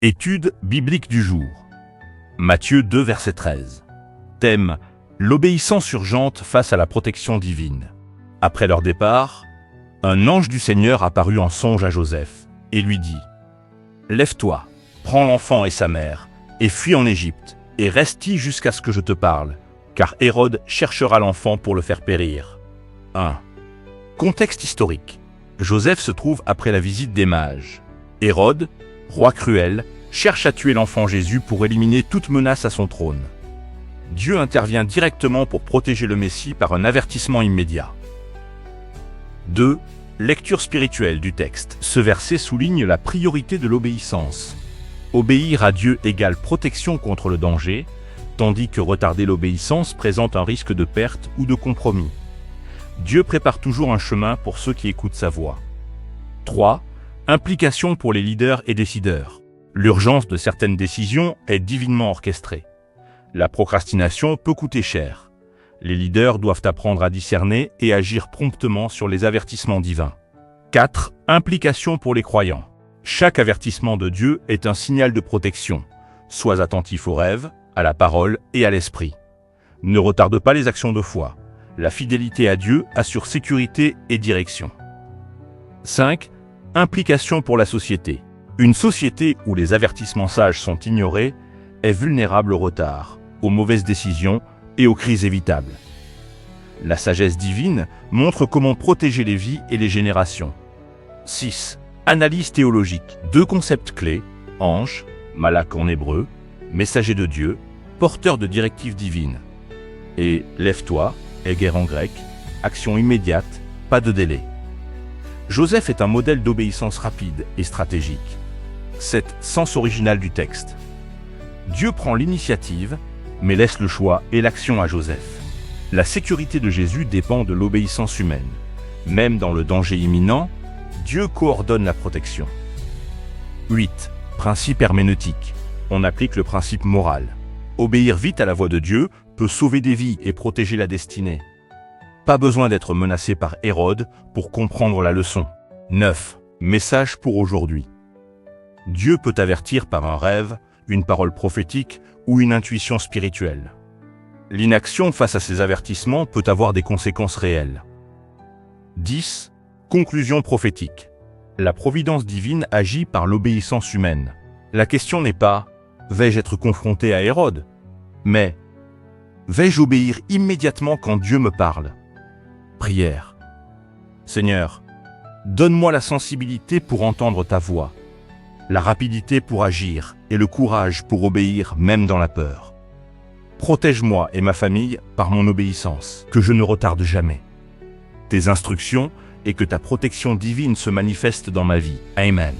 Étude biblique du jour. Matthieu 2, verset 13. Thème: l'obéissance urgente face à la protection divine. Après leur départ, un ange du Seigneur apparut en songe à Joseph et lui dit: Lève-toi, prends l'enfant et sa mère, et fuis en Égypte, et reste-y jusqu'à ce que je te parle, car Hérode cherchera l'enfant pour le faire périr. 1. Contexte historique. Joseph se trouve après la visite des mages. Hérode, roi cruel, cherche à tuer l'enfant Jésus pour éliminer toute menace à son trône. Dieu intervient directement pour protéger le Messie par un avertissement immédiat. 2. Lecture spirituelle du texte. Ce verset souligne la priorité de l'obéissance. Obéir à Dieu égale protection contre le danger, tandis que retarder l'obéissance présente un risque de perte ou de compromis. Dieu prépare toujours un chemin pour ceux qui écoutent sa voix. 3. Implication pour les leaders et décideurs. L'urgence de certaines décisions est divinement orchestrée. La procrastination peut coûter cher. Les leaders doivent apprendre à discerner et agir promptement sur les avertissements divins. 4. Implication pour les croyants. Chaque avertissement de Dieu est un signal de protection. Sois attentif aux rêves, à la parole et à l'esprit. Ne retarde pas les actions de foi. La fidélité à Dieu assure sécurité et direction. 5. Implication pour la société. Une société où les avertissements sages sont ignorés est vulnérable au retard, aux mauvaises décisions et aux crises évitables. La sagesse divine montre comment protéger les vies et les générations. 6. Analyse théologique. 2 concepts clés: ange, malak en hébreu, messager de Dieu, porteur de directives divines. Et lève-toi, Eger en grec, action immédiate, pas de délai. Joseph est un modèle d'obéissance rapide et stratégique. 7. Sens original du texte. Dieu prend l'initiative, mais laisse le choix et l'action à Joseph. La sécurité de Jésus dépend de l'obéissance humaine. Même dans le danger imminent, Dieu coordonne la protection. 8. Principe herméneutique. On applique le principe moral. Obéir vite à la voix de Dieu peut sauver des vies et protéger la destinée. Pas besoin d'être menacé par Hérode pour comprendre la leçon. 9. Message pour aujourd'hui. Dieu peut avertir par un rêve, une parole prophétique ou une intuition spirituelle. L'inaction face à ces avertissements peut avoir des conséquences réelles. 10. Conclusion prophétique. La providence divine agit par l'obéissance humaine. La question n'est pas « vais-je être confronté à Hérode ?» mais « vais-je obéir immédiatement quand Dieu me parle ?» Prière. Seigneur, donne-moi la sensibilité pour entendre ta voix, la rapidité pour agir et le courage pour obéir même dans la peur. Protège-moi et ma famille par mon obéissance, que je ne retarde jamais tes instructions et que ta protection divine se manifeste dans ma vie. Amen.